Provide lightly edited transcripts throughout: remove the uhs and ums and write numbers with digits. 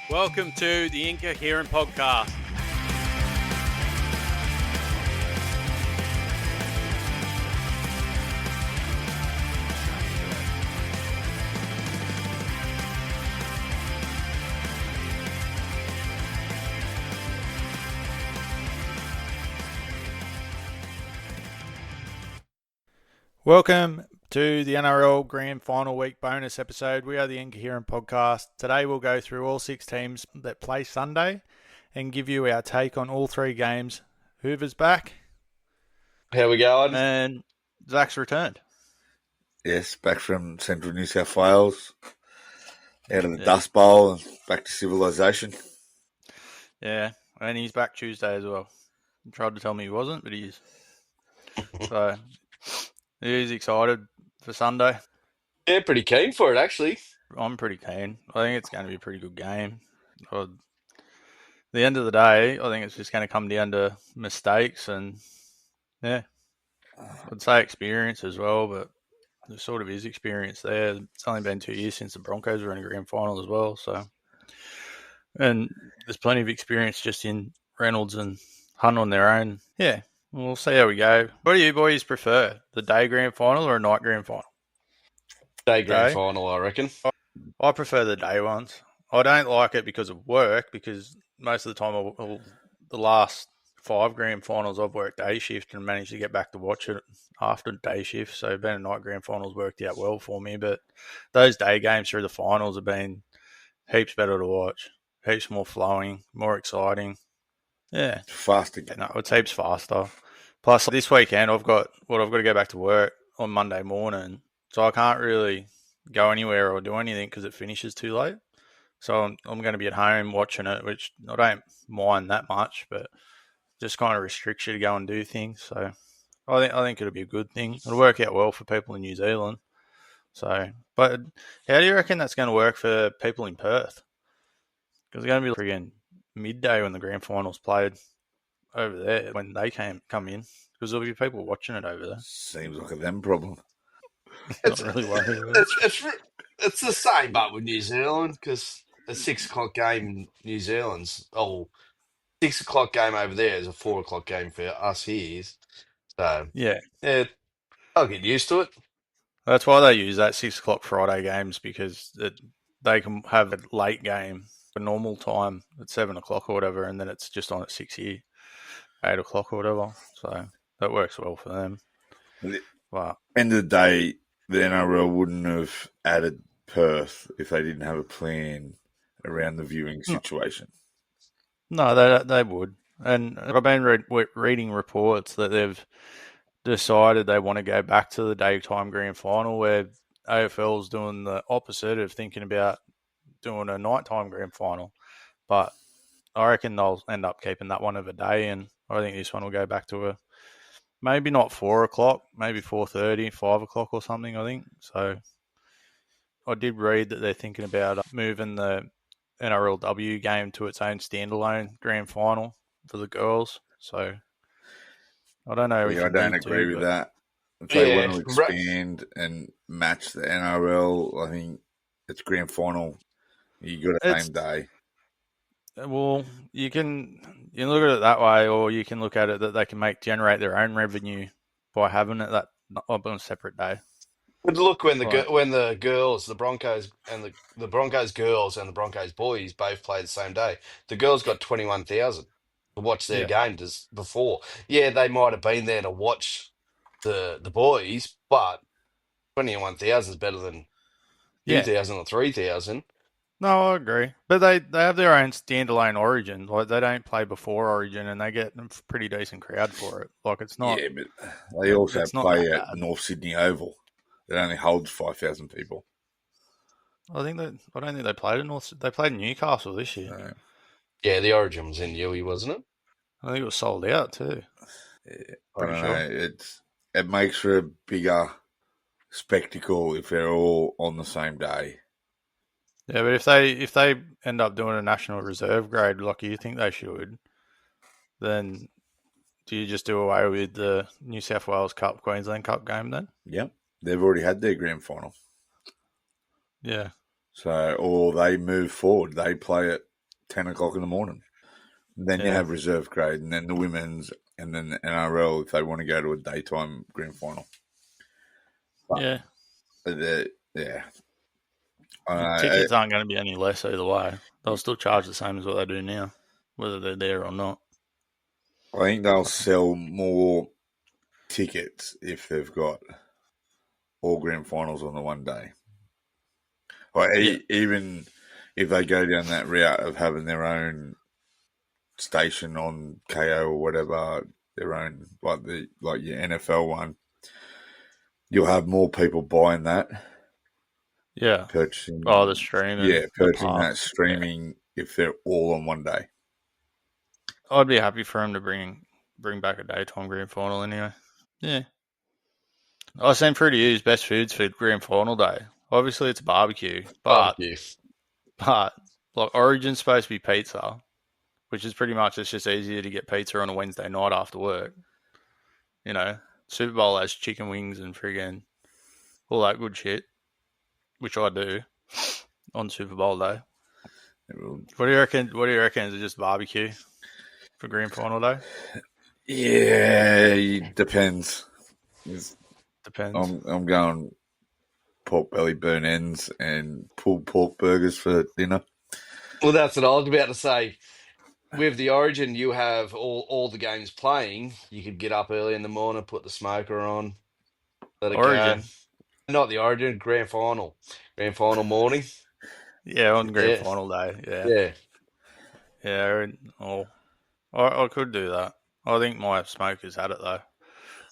Welcome to the Incoherent Podcast. Welcome to the NRL Grand Final Week bonus episode. We are the Incoherent Podcast. Today we'll go through all 6 teams that play Sunday and give you our take on all 3 games. Hoover's back. How we going? And Zach's returned. Yes, back from central New South Wales, out of the Dust Bowl and back to civilization. Yeah, and he's back Tuesday as well. He tried to tell me he wasn't, but he is. So he's excited for Sunday. Yeah, pretty keen for it, actually. I'm pretty keen. I think it's going to be a pretty good game. At the end of the day, I think it's just going to come down to mistakes and, yeah, I'd say experience as well, but there sort of is experience there. It's only been 2 years since the Broncos were in a grand final as well, so. And there's plenty of experience just in Reynolds and Hunt on their own. Yeah, we'll see how we go. What do you boys prefer, the day grand final or a night grand final? Day grand final, I reckon. I prefer the day ones. I don't like it because of work, because most of the time, the last 5 grand finals, I've worked day shift and managed to get back to watch it after day shift. So being a night grand finals worked out well for me. But those day games through the finals have been heaps better to watch, heaps more flowing, more exciting. Yeah, faster. No, it's heaps faster. Plus, this weekend I've got to go back to work on Monday morning, so I can't really go anywhere or do anything because it finishes too late. So I'm going to be at home watching it, which I don't mind that much, but just kind of restricts you to go and do things. So I think it'll be a good thing. It'll work out well for people in New Zealand. So, but how do you reckon that's going to work for people in Perth? Because it's going to be friggin' midday when the grand finals played over there when they come in, because there'll be people watching it over there. Seems like a them problem. Not really worried about it. It's the same, but with New Zealand, because a 6 o'clock game in New Zealand's 6 o'clock game over there is a 4 o'clock game for us here. So Yeah, I'll get used to it. that's why they use that 6 o'clock Friday games, because they can have a late game, a normal time at 7 o'clock or whatever, and then it's just on at 6 here, 8 o'clock or whatever. So that works well for them. Wow. End of the day, the NRL wouldn't have added Perth if they didn't have a plan around the viewing situation. No, they would. And I've been reading reports that they've decided they want to go back to the daytime grand final, where AFL's doing the opposite of thinking about doing a nighttime grand final. But I reckon they'll end up keeping that one of a day, and I think this one will go back to maybe not 4 o'clock, maybe 4:30, 5 o'clock or something, I think. So I did read that they're thinking about moving the NRLW game to its own standalone grand final for the girls. So I don't know. I don't agree with that. If they want to expand and match the NRL, I think it's grand final. You got a same day. Well, you can look at it that way, or you can look at it that they can generate their own revenue by having it that on a separate day. But look, when the girls, the Broncos and the Broncos girls and the Broncos boys both played the same day, the girls got 21,000 to watch their game before. Yeah, they might have been there to watch the boys, but 21,000 is better than 2,000 or 3,000. No, I agree. But they have their own standalone Origin. Like, they don't play before Origin, and they get a pretty decent crowd for it. Like, it's not. Yeah, but they also play at the North Sydney Oval. It only holds 5,000 people. I don't think they played in They played in Newcastle this year. No. Yeah, the Origin was in Newey, wasn't it? I think it was sold out too. Yeah, I don't know. It makes for a bigger spectacle if they're all on the same day. Yeah, but if they end up doing a national reserve grade like you think they should, then do you just do away with the New South Wales Cup, Queensland Cup game then? Yep. They've already had their grand final. Yeah. So, or they move forward. They play it 10 o'clock in the morning. Then you have reserve grade, and then the women's, and then the NRL if they want to go to a daytime grand final. But yeah. Tickets aren't going to be any less either way. They'll still charge the same as what they do now, whether they're there or not. I think they'll sell more tickets if they've got all grand finals on the one day. Even if they go down that route of having their own station on KO or whatever, their own like your NFL one, you'll have more people buying that. Yeah. Purchasing. The streaming. Yeah, purchasing that streaming if they're all on one day. I'd be happy for him to bring back a daytime grand final anyway. Yeah. I seem free to use best foods for grand final day. Obviously, it's barbecue, but like Origin's supposed to be pizza, which is pretty much it's just easier to get pizza on a Wednesday night after work. You know, Super Bowl has chicken wings and friggin' all that good shit, which I do on Super Bowl day. What do you reckon? Is it just barbecue for grand final day? Yeah, it depends. Depends. I'm going pork belly burn ends and pulled pork burgers for dinner. Well, that's what I was about to say. With the Origin, you have all the games playing. You could get up early in the morning, put the smoker on, let it Origin. go. Not the Origin, grand final morning. Yeah, on grand final day. Yeah. I could do that. I think my smoker's had it though.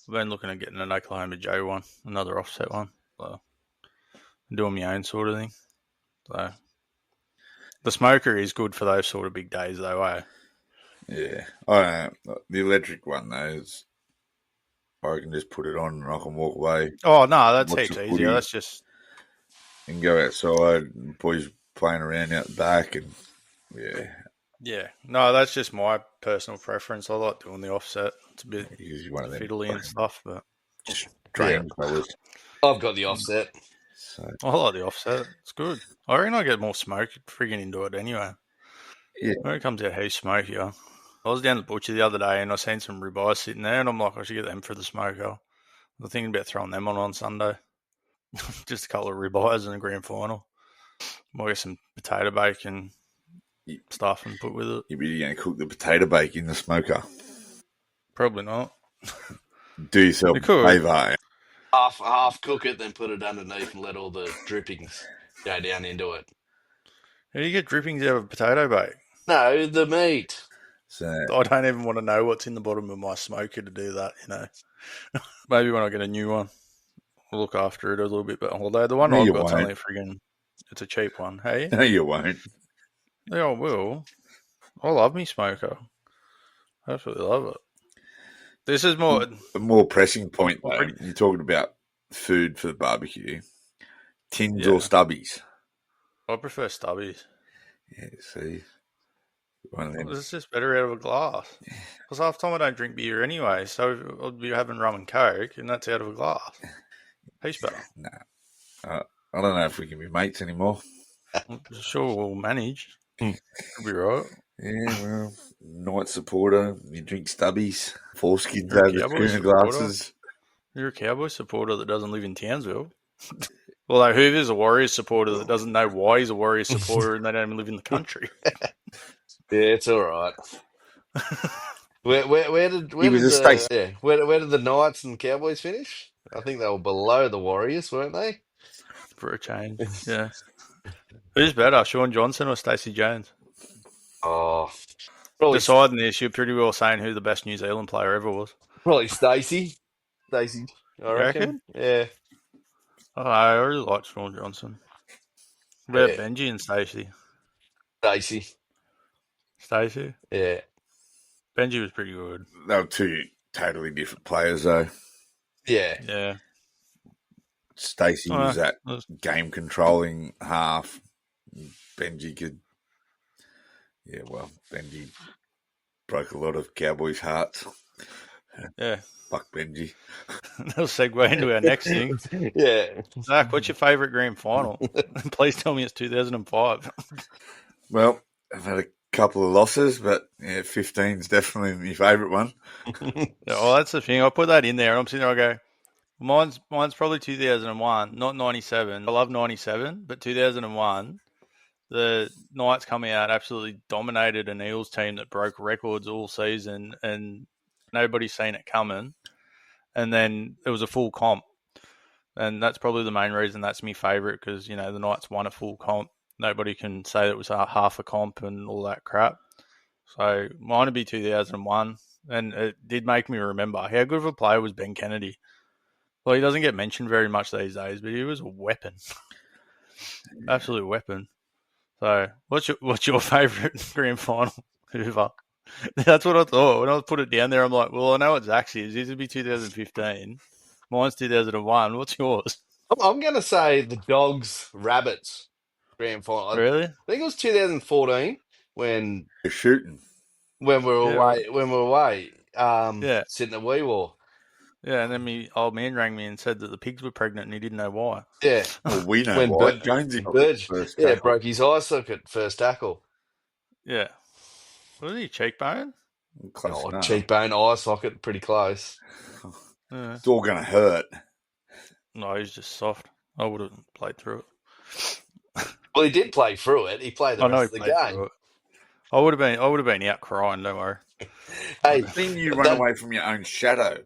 I've been looking at getting an Oklahoma Joe one, another offset one. So I'm doing my own sort of thing. So the smoker is good for those sort of big days though, eh? Yeah. I don't know. The electric one though is I can just put it on and I can walk away. Oh no, that's heaps easier. That's just and go outside, boys playing around out the back, and yeah. No, that's just my personal preference. I like doing the offset. It's a bit fiddly and stuff, but strange colours. I've got the offset. So I like the offset. It's good. I reckon I get more smoke frigging into it anyway. Yeah. When it comes out how smokier. I was down the butcher the other day and I seen some ribeyes sitting there and I'm like, I should get them for the smoker. I'm thinking about throwing them on Sunday. Just a couple of ribeyes in the grand final. Might get some potato bacon stuff and put with it. You're going to cook the potato bake in the smoker? Probably not. Do yourself a favour. Half cook it, then put it underneath and let all the drippings go down into it. How do you get drippings out of a potato bake? No, the meat. So I don't even want to know what's in the bottom of my smoker to do that, you know. Maybe when I get a new one, I'll look after it a little bit. But although the one I've got's only it's a cheap one. Hey? No, you won't. Yeah, I will. I love me smoker. I absolutely love it. This is a more pressing point, though. You're talking about food for the barbecue. Tins or stubbies? I prefer stubbies. Yeah, see. It's just better out of a glass. Because half the time I don't drink beer anyway, so I'll be having rum and coke, and that's out of a glass. Heaps better. No. I don't know if we can be mates anymore. Sure, we'll manage. Could be right. Yeah, well, night supporter, you drink stubbies, foreskins over schooner glasses. You're a Cowboy supporter that doesn't live in Townsville. Although Hoover's a Warriors supporter that doesn't know why he's a Warriors supporter and they don't even live in the country. Yeah, it's all right. Where did the Knights and Cowboys finish? I think they were below the Warriors, weren't they? For a change, yeah. Who's better, Sean Johnson or Stacey Jones? Oh, probably deciding this, you're pretty well saying who the best New Zealand player ever was. Probably Stacey. I reckon. Yeah. Oh, I really like Sean Johnson. What about Benji and Stacey? Stacey? Yeah. Benji was pretty good. They were two totally different players, though. Yeah. Yeah. Stacey was that game controlling half. Benji could. Yeah, well, Benji broke a lot of Cowboys' hearts. Yeah. Fuck Benji. That'll segue into our next thing. Yeah. Zach, what's your favourite grand final? Please tell me it's 2005. Well, I've had a couple of losses, but yeah, 15 is definitely my favourite one. Yeah, well, that's the thing. I put that in there, and I'm sitting there. I go, mine's probably 2001, not 97. I love 97, but 2001. The Knights coming out absolutely dominated an Eels team that broke records all season, and nobody's seen it coming. And then it was a full comp, and that's probably the main reason that's my favourite, because the Knights won a full comp. Nobody can say that it was half a comp and all that crap. So mine would be 2001, and it did make me remember how good of a player was Ben Kennedy. Well, he doesn't get mentioned very much these days, but he was a weapon, absolute weapon. So, what's your favourite grand final, Hoover? That's what I thought when I put it down there. I'm like, well, I know what Zach's is. His would be 2015. Mine's 2001. What's yours? I'm going to say the Dogs Rabbits grand final. I Really? think it was 2014 when You're shooting. when we were Yeah, away. When we were away, yeah, sitting at Wee War. yeah. And then my old man rang me and said that the pigs were pregnant, and he didn't know why. Yeah, Well, we know when why. Jonesy broke his Burge, first yeah, tackle. broke his eye socket first tackle. Yeah. Was he cheekbone? Close enough. Cheekbone, eye socket, pretty close. Yeah. It's all going to hurt. No, he's just soft. I would have played through it. Well, he did play through it. He played the I know he rest of the played through game. it. I would have been out crying. Don't worry. Hey, I've seen you run away from your own shadow.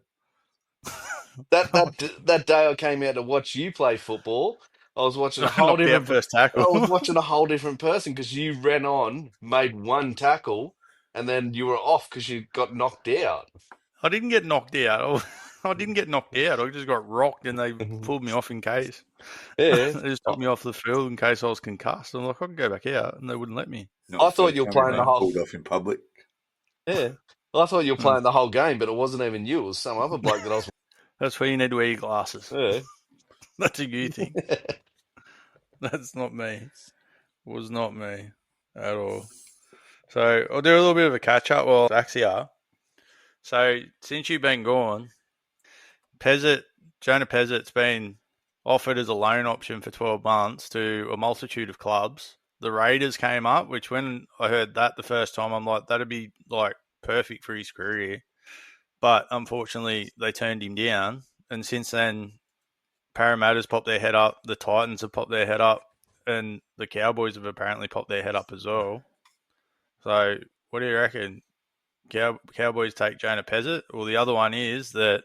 that day I came out to watch you play football, I was watching a whole Knocked out different. first I tackle. was watching a whole different person because you ran on, made one tackle, and then you were off because you got knocked out. I didn't get knocked out. I didn't get knocked out. I just got rocked, and they pulled me off in case. Yeah, They just took me off the field in case I was concussed. I'm like, I can go back out, and they wouldn't let me. Not I the thought first you were time playing you've the been whole. pulled off in public. Yeah, I thought you were playing the whole game, but it wasn't even you. It was some other bloke that I was. That's where you need to wear your glasses. Yeah. That's a you thing. That's not me. Was not me at all. So I'll do a little bit of a catch up while Zach's here. So since you've been gone, Jonah Pezzet's been offered as a loan option for 12 months to a multitude of clubs. The Raiders came up, which when I heard that the first time, I'm like, that'd be like perfect for his career. But unfortunately, they turned him down. And since then, Parramatta's popped their head up, the Titans have popped their head up, and the Cowboys have apparently popped their head up as well. So what do you reckon? Cowboys take Jonah Pezzett? Well, the other one is that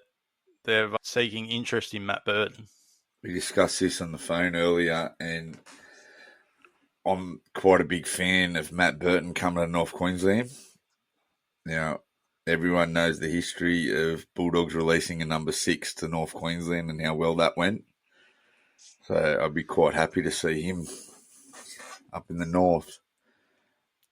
they're seeking interest in Matt Burton. We discussed this on the phone earlier, and I'm quite a big fan of Matt Burton coming to North Queensland. Now, everyone knows the history of Bulldogs releasing a number 6 to North Queensland and how well that went. So I'd be quite happy to see him up in the north.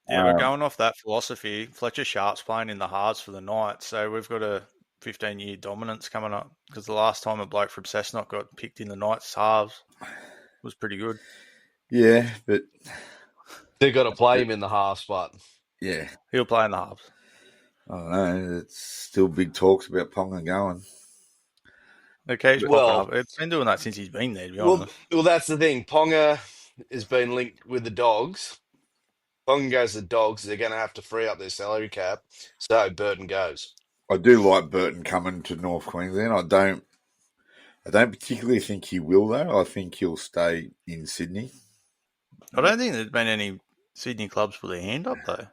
Yeah, we're going off that philosophy. Fletcher Sharp's playing in the halves for the Knights, so we've got a 15-year dominance coming up, because the last time a bloke from Cessnock got picked in the Knights halves was pretty good. Yeah, but They've got to play him in the half spot. Yeah. He'll play in the halves. I don't know. It's still big talks about Ponga going. It keeps popping up. It's been doing that since he's been there, to be honest. Well, that's the thing. Ponga has been linked with the Dogs. Ponga goes to the Dogs. They're going to have to free up their salary cap. So Burton goes. I do like Burton coming to North Queensland. I don't particularly think he will, though. I think he'll stay in Sydney. I don't think there's been any Sydney clubs put their hand up, though.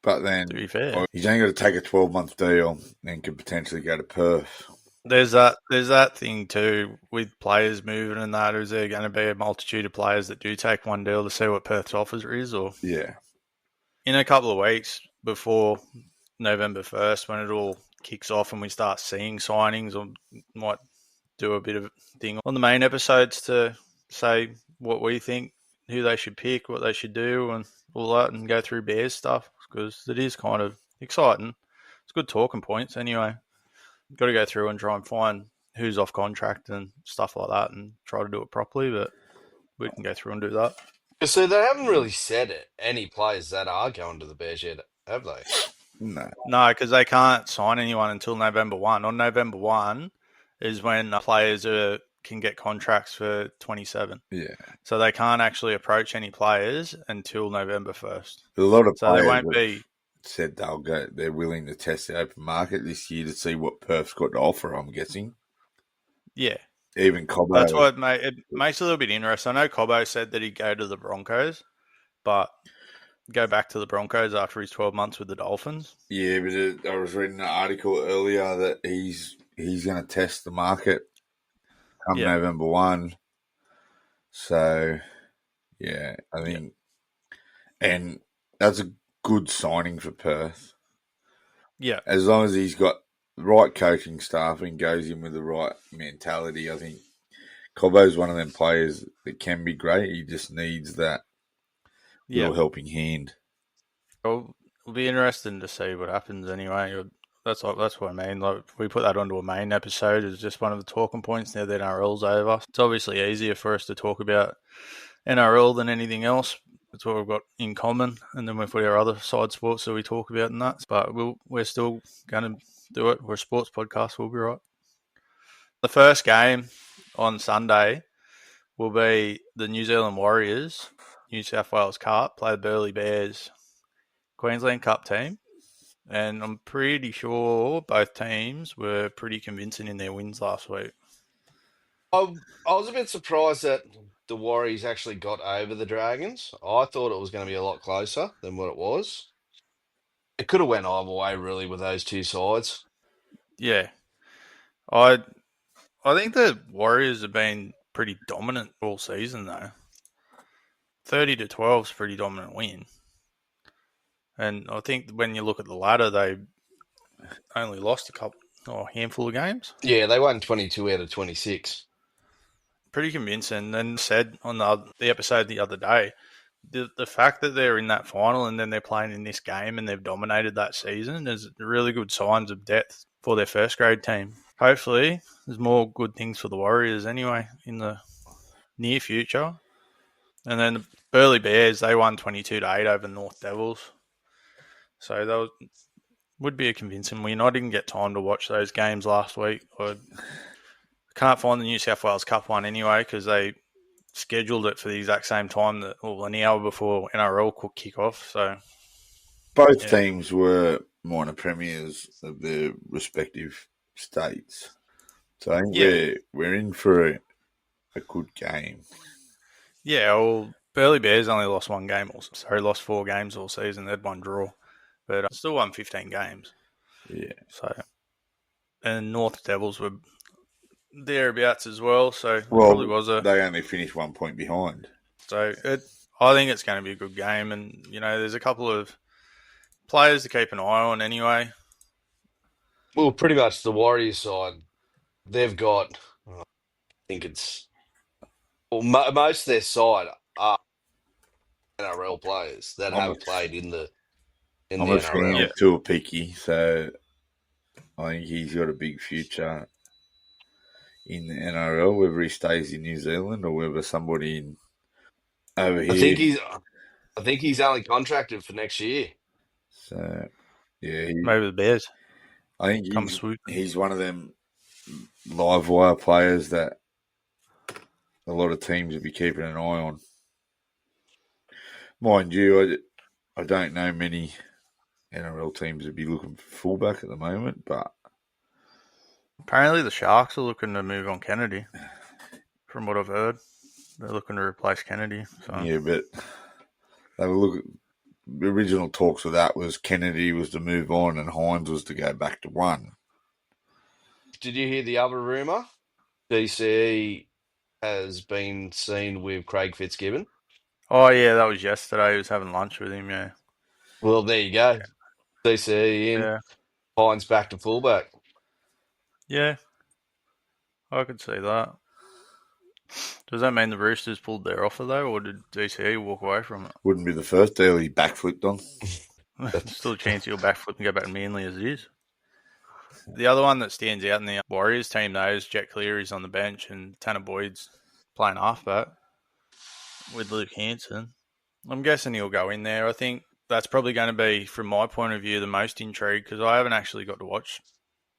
But then, to be fair, he's only got to take a 12-month deal and could potentially go to Perth. There's that thing too with players moving and that. Is there going to be a multitude of players that do take one deal to see what Perth's offer is? Or yeah, in a couple of weeks before November 1st, when it all kicks off and we start seeing signings, I might do a bit of thing on the main episodes to say what we think, who they should pick, what they should do, and all that, and go through Bears stuff, because it is kind of exciting. It's good talking points anyway. Got to go through and try and find who's off contract and stuff like that and try to do it properly, but we can go through and do that. So they haven't really said it, any players that are going to the Bears yet, have they? No, because they can't sign anyone until November 1. On November 1 is when players are can get contracts for 27. Yeah. So they can't actually approach any players until November 1st. A lot of So there players won't be. said they're willing to test the open market this year to see what Perth's got to offer, I'm guessing. Yeah. Even Cobbo. That's what it makes it a little bit interesting. I know Cobbo said that he'd go to the Broncos, but go back to the Broncos after his 12 months with the Dolphins. Yeah, but I was reading an article earlier that he's going to test the market come November 1. So, yeah, I think, and that's a good signing for Perth. Yeah. As long as he's got the right coaching staff and goes in with the right mentality, I think Cobbo's one of them players that can be great. He just needs that little helping hand. It'll be interesting to see what happens anyway. That's what I mean. Like, if we put that onto a main episode as just one of the talking points now that NRL's over. It's obviously easier for us to talk about NRL than anything else. That's what we've got in common. And then we've got our other side sports that we talk about and that. But we're still going to do it. We're a sports podcast. We'll be right. The first game on Sunday will be the New Zealand Warriors, New South Wales Cup, play the Burleigh Bears, Queensland Cup team. And I'm pretty sure both teams were pretty convincing in their wins last week. I was a bit surprised that the Warriors actually got over the Dragons. I thought it was going to be a lot closer than what it was. It could have went either way, really, with those two sides. Yeah. I think the Warriors have been pretty dominant all season, though. 30-12 is a pretty dominant win. And I think when you look at the ladder, they only lost a handful of games. Yeah, they won 22 out of 26. Pretty convincing. And said on the episode the other day, the fact that they're in that final and then they're playing in this game and they've dominated that season is really good signs of depth for their first grade team. Hopefully, there's more good things for the Warriors anyway in the near future. And then the Burleigh Bears, they won 22-8 over North Devils. So that would be a convincing win. I didn't get time to watch those games last week. I can't find the New South Wales Cup one anyway because they scheduled it for the exact same time an hour before NRL could kick off. So both teams were minor premiers of their respective states. So I think we're in for a good game. Yeah, well, Burleigh Bears only lost one game. Lost 4 games all season. They'd one draw, but still won 15 games. Yeah. So, and North Devils were thereabouts as well. So it probably was they only finished 1 point behind. So I think it's going to be a good game, and there's a couple of players to keep an eye on anyway. Well, pretty much the Warriors side, they've got, I think it's, most of their side are NRL players that have played in the NRL. I'm a fan of Tuapiki, so I think he's got a big future in the NRL, whether he stays in New Zealand or whether somebody over here. I think he's only contracted for next year. So, yeah. Maybe the Bears. I think he's one of them live wire players that a lot of teams will be keeping an eye on. Mind you, I don't know many NRL teams would be looking for fullback at the moment, but apparently the Sharks are looking to move on Kennedy. From what I've heard, they're looking to replace Kennedy. So. Yeah, but the original talks of that was Kennedy was to move on and Hines was to go back to 1. Did you hear the other rumour? DCE has been seen with Craig Fitzgibbon. Oh, yeah, that was yesterday. He was having lunch with him, yeah. Well, there you go. DCE in, Hines back to fullback. Yeah, I could see that. Does that mean the Roosters pulled their offer, though, or did DCE walk away from it? Wouldn't be the first deal he backflipped on. Still a chance he'll backflip and go back to Manly as it is. The other one that stands out in the Warriors team, though, is Jack Cleary's on the bench and Tanner Boyd's playing halfback with Luke Hanson. I'm guessing he'll go in there. I think that's probably going to be, from my point of view, the most intrigue because I haven't actually got to watch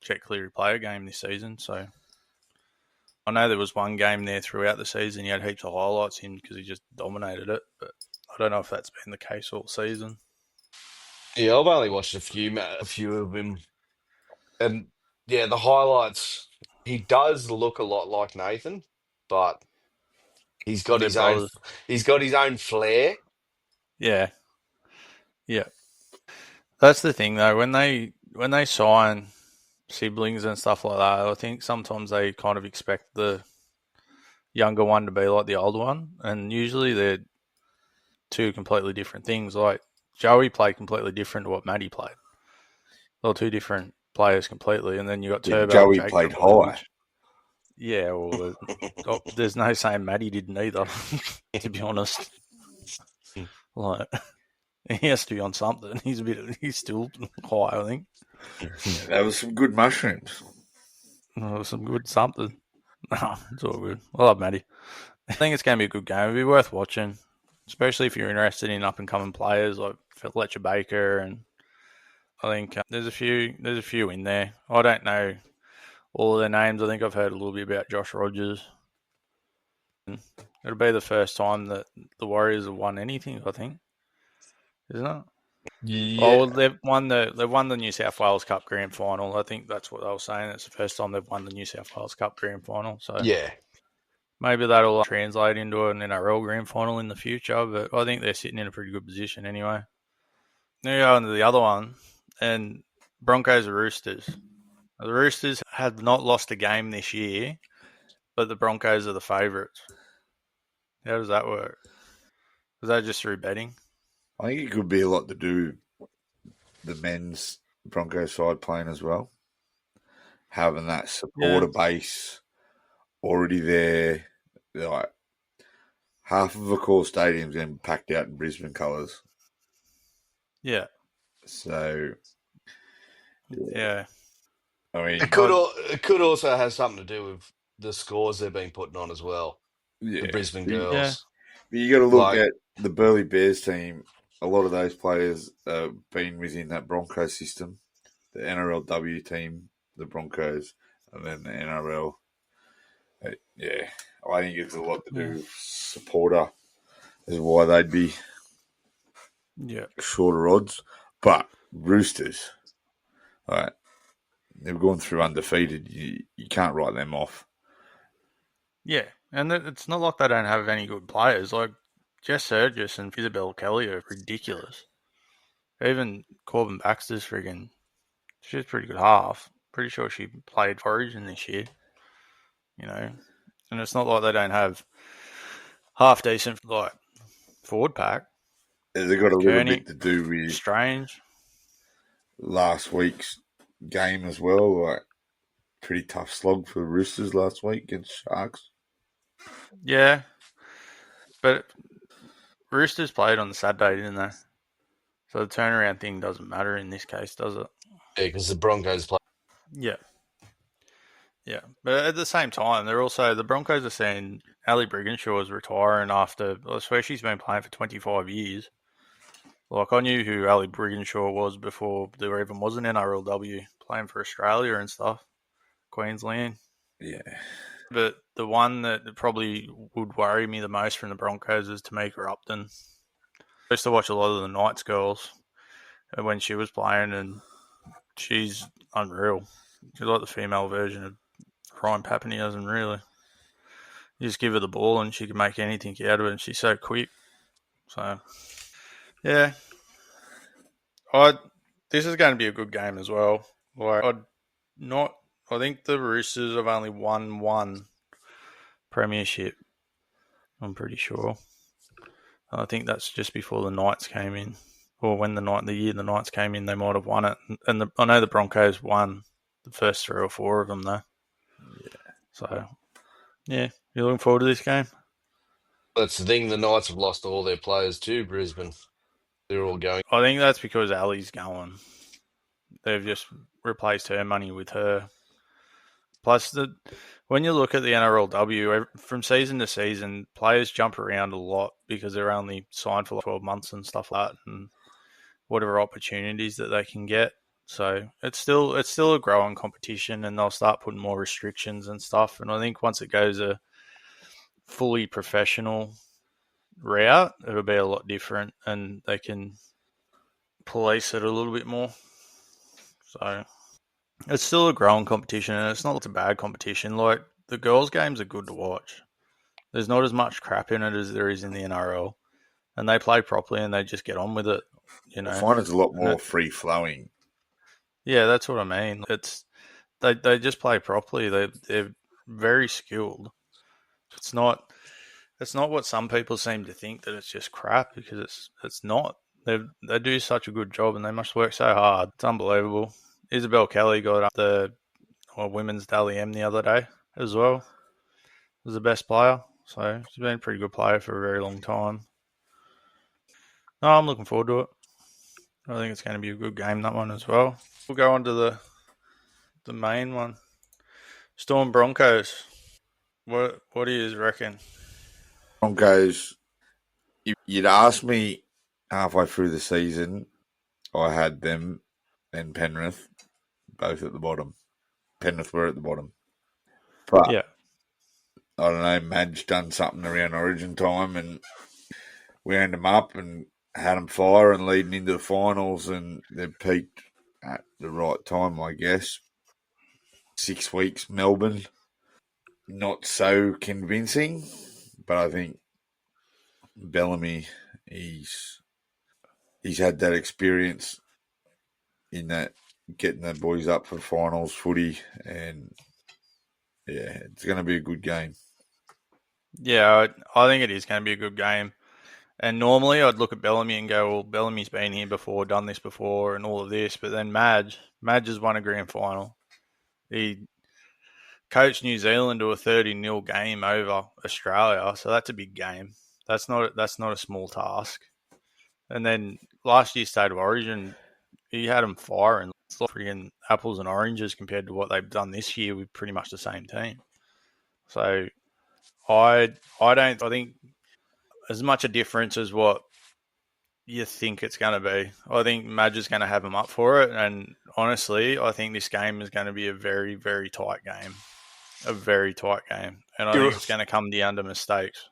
Jack Cleary play a game this season. So I know there was one game there throughout the season. He had heaps of highlights in because he just dominated it, but I don't know if that's been the case all season. Yeah, I've only watched a few of him, and yeah, the highlights. He does look a lot like Nathan, but he's got They're his own. brothers. He's got his own flair. Yeah, yeah. That's the thing though. When they sign siblings and stuff like that, I think sometimes they kind of expect the younger one to be like the older one, and usually they're two completely different things. Like Joey played completely different to what Maddie played. They're two different players completely, and then you got Yeah, Turbo and Joey Jake played Tripoli, high. which well, there's no saying Maddie didn't either. To be honest, like he has to be on something. He's still high, I think. Yeah, that was some good mushrooms. Some good something. No, it's all good. I love Maddie. I think it's going to be a good game. It'll be worth watching, especially if you're interested in up and coming players like Fletcher Baker, and I think there's a few in there. I don't know all of their names. I think I've heard a little bit about Josh Rogers. It'll be the first time that the Warriors have won anything, I think, isn't it? Yeah, Oh, well, they've won the New South Wales Cup Grand Final. I think that's what they were saying. It's the first time they've won the New South Wales Cup Grand Final. So yeah. maybe that'll translate into an NRL Grand Final in the future. But I think they're sitting in a pretty good position anyway. Now you go into the other one, and Broncos and Roosters. The Roosters have not lost a game this year, but the Broncos are the favourites. How does that work? Is that just through betting? I think it could be a lot to do with the men's Broncos side playing as well. Having that supporter base already there. Like half of the core stadium's getting packed out in Brisbane colours. Yeah. So Yeah. I mean, It could also have something to do with the scores they've been putting on as well. The yeah. Brisbane Yeah. girls. But you got to look Like, at the Burleigh Bears team. A lot of those players have been within that Broncos system. The NRLW team, the Broncos, and then the NRL. Yeah, I think it's a lot to do with supporter is why they'd be Yeah. shorter odds. But Roosters, all right, they've gone through undefeated. You can't write them off. Yeah. And it's not like they don't have any good players. Like Jess Burgess and Isabel Kelly are ridiculous. Even Corbin Baxter's friggin' she's a pretty good half. Pretty sure she played Origin this year. And it's not like they don't have half decent like forward pack. They've got a little Kearney, bit to do with Strange. last week's game as well. Like pretty tough slog for the Roosters last week against Sharks. Yeah. But Roosters played on the Saturday, didn't they? So the turnaround thing doesn't matter in this case, does it? yeah, because the Broncos play. Yeah. Yeah. But at the same time, the Broncos are saying Ali Brigginshaw is retiring after, I swear she's been playing for 25 years. Like, I knew who Ali Brigginshaw was before there even was an NRLW playing for Australia and stuff, Queensland. Yeah. But the one that probably would worry me the most from the Broncos is Tamika Upton. I used to watch a lot of the Knights girls when she was playing, and she's unreal. She's like the female version of Ryan Papenhuyzen, really. You just give her the ball and she can make anything out of it, and she's so quick. So, yeah. This is going to be a good game as well. Like, I think the Roosters have only won one premiership. I'm pretty sure. I think that's just before the Knights came in, or when the year the Knights came in, they might have won it. And I know the Broncos won the first 3 or 4 of them though. Yeah. So, yeah, you looking forward to this game? That's the thing. The Knights have lost all their players to Brisbane. They're all going. I think that's because Ali's going. They've just replaced her money with her. Plus, when you look at the NRLW, from season to season, players jump around a lot because they're only signed for like 12 months and stuff like that, and whatever opportunities that they can get. So it's still a growing competition, and they'll start putting more restrictions and stuff. And I think once it goes a fully professional route, it'll be a lot different, and they can police it a little bit more. So it's still a growing competition, and it's not a bad competition. Like the girls' games are good to watch. There's not as much crap in it as there is in the NRL, and they play properly and they just get on with it. You know, I find it's a lot and more free flowing. yeah, that's what I mean. It's they just play properly. They're very skilled. It's not what some people seem to think, that it's just crap, because it's not. They do such a good job, and they must work so hard. It's unbelievable. Isabel Kelly got up the women's Dally M the other day as well. Was the best player, so she's been a pretty good player for a very long time. No, I'm looking forward to it. I think it's going to be a good game, that one as well. We'll go on to the main one. Storm Broncos. What do you reckon? Broncos, if you'd asked me halfway through the season, I had them and Penrith both at the bottom. Penrith were at the bottom. But Yeah. I don't know, Madge done something around Origin time and we ended them up and had them fire and leading into the finals, and they peaked at the right time, I guess. 6 weeks, Melbourne. Not so convincing, but I think Bellamy, he's had that experience in that getting the boys up for finals footy, and yeah, it's going to be a good game. Yeah, I think it is going to be a good game. And normally I'd look at Bellamy and go, well, Bellamy's been here before, done this before, and all of this. But then Madge has won a grand final. He coached New Zealand to a 30-0 game over Australia, so that's a big game. That's not a small task. And then last year's State of Origin, he had them firing. It's like freaking apples and oranges compared to what they've done this year with pretty much the same team. So I think as much a difference as what you think it's going to be. I think Madge is going to have them up for it, and honestly, I think this game is going to be a very, very tight game. A very tight game. And I think it's going to come down to mistakes.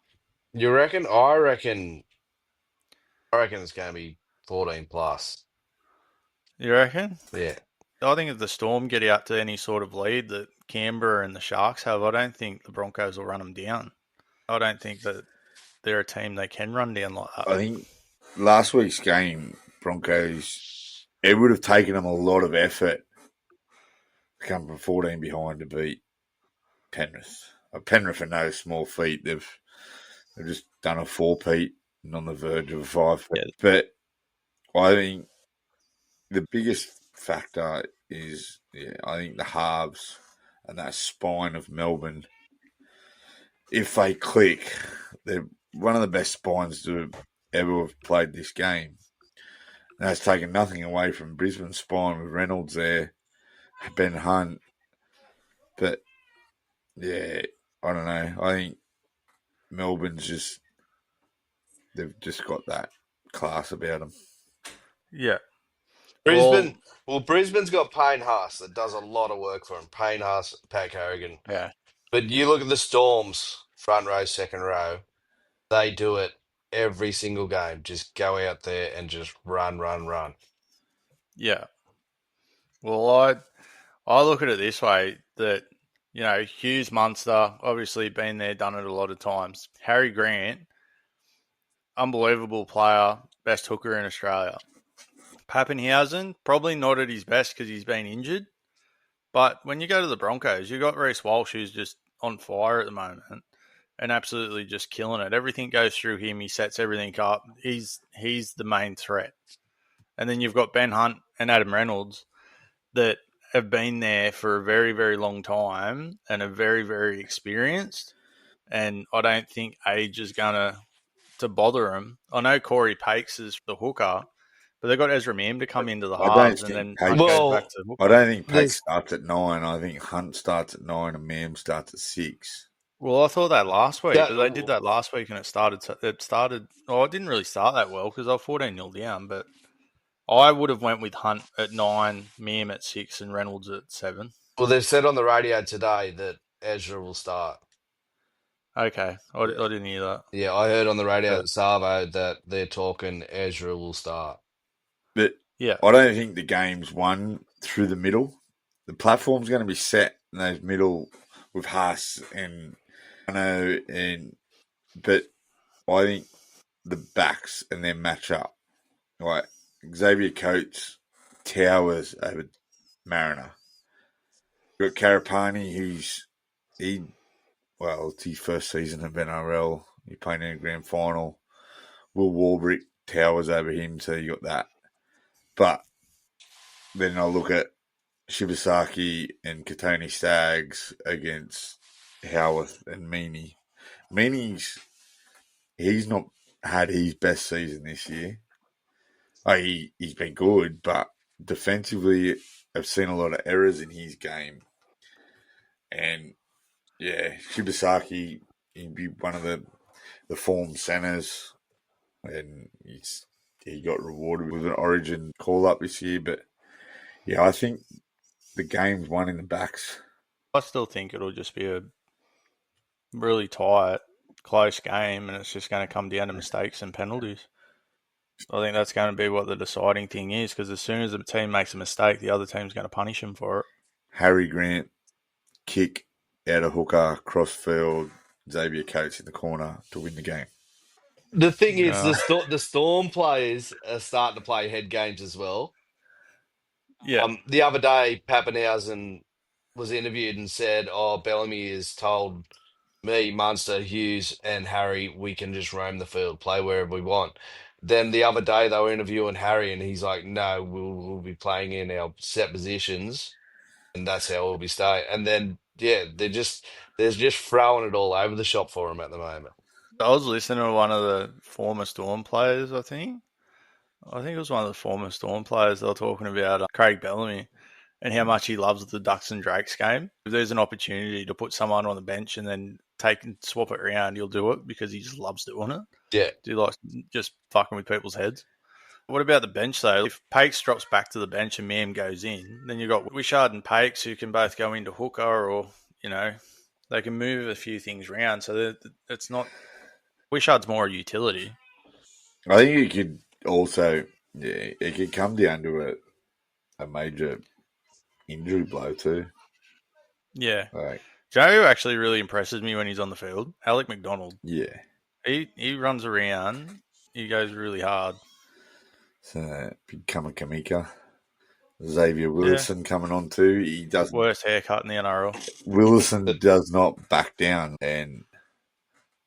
You reckon? I reckon it's going to be 14 plus. You reckon? Yeah. I think if the Storm get out to any sort of lead that Canberra and the Sharks have, I don't think the Broncos will run them down. I don't think that they're a team they can run down like that. I think last week's game, Broncos, it would have taken them a lot of effort to come from 14 behind to beat Penrith. Penrith are no small feat. They've just done a 4-peat and on the verge of a 5-peat. Yeah. But I think the biggest factor is, I think the halves and that spine of Melbourne, if they click, they're one of the best spines to ever have played this game. And that's taken nothing away from Brisbane's spine with Reynolds there, Ben Hunt. But, yeah, I don't know. I think Melbourne's they've just got that class about them. Yeah. Brisbane's got Payne Haas that does a lot of work for him. Payne Haas, Pat Carrigan. Yeah. But you look at the Storms, front row, second row, they do it every single game. Just go out there and just run. Yeah. Well, I look at it this way, that, Hughes, Munster, obviously been there, done it a lot of times. Harry Grant, unbelievable player, best hooker in Australia. Pappenhausen, probably not at his best because he's been injured. But when you go to the Broncos, you've got Reece Walsh, who's just on fire at the moment and absolutely just killing it. Everything goes through him. He sets everything up. He's the main threat. And then you've got Ben Hunt and Adam Reynolds that have been there for a very, very long time and are very, very experienced. And I don't think age is going to bother them. I know Corey Pakes is the hooker, but they've got Ezra Mam to come into the halves and then Hunt goes back to hooker. I don't think Pakes starts at 9. I think Hunt starts at 9 and Mam starts at 6. Well, I thought that last week, but they did that last week and it started. Well, it didn't really start that well because they were 14-0 down, but I would have went with Hunt at 9, Meehan at 6, and Reynolds at 7. Well, they've said on the radio today that Ezra will start. Okay, I didn't hear that. Yeah, I heard on the radio But, at Savo that they're talking Ezra will start. But yeah, I don't think the game's won through the middle. The platform's going to be set in those middle with Haas and but I think the backs and their match up. Like Xavier Coates towers over Mariner. You've got Carapani, it's his first season of NRL. He played in a grand final. Will Warbrick towers over him, so you got that. But then I look at Shibasaki and Katoni Staggs against Howarth and Meaney. He's not had his best season this year. He's been good, but defensively, I've seen a lot of errors in his game. And yeah, Shibasaki, he'd be one of the form centres, and he got rewarded with an Origin call up this year. But yeah, I think the game's won in the backs. I still think it'll just be a really tight, close game, and it's just going to come down to mistakes and penalties. I think that's going to be what the deciding thing is, because as soon as a team makes a mistake, the other team's going to punish them for it. Harry Grant, kick out of hooker, crossfield, Xavier Coates in the corner to win the game. The thing is, the Storm players are starting to play head games as well. Yeah. The other day, Pappenhausen was interviewed and said, Bellamy has told me, Munster, Hughes, and Harry, we can just roam the field, play wherever we want. Then the other day, they were interviewing Harry, and he's like, no, we'll be playing in our set positions, and that's how we'll be staying. And then, yeah, they're just throwing it all over the shop for him at the moment. I was listening to one of the former Storm players, I think it was one of the former Storm players. They were talking about Craig Bellamy and how much he loves the Ducks and Drakes game. If there's an opportunity to put someone on the bench and then take and swap it around, he'll do it because he just loves doing it. Yeah. He likes just fucking with people's heads. What about the bench, though? If Pakes drops back to the bench and Miam goes in, then you've got Wishart and Pakes who can both go into hooker, or, they can move a few things around. So it's not... Wishart's more a utility. I think it could also... Yeah, it could come down to a major injury blow too. Yeah. Joe actually really impresses me when he's on the field. Alec McDonald. Yeah. He runs around. He goes really hard. So, big Kamika. Xavier Willison coming on too. He does worst haircut in the NRL. Willison does not back down, and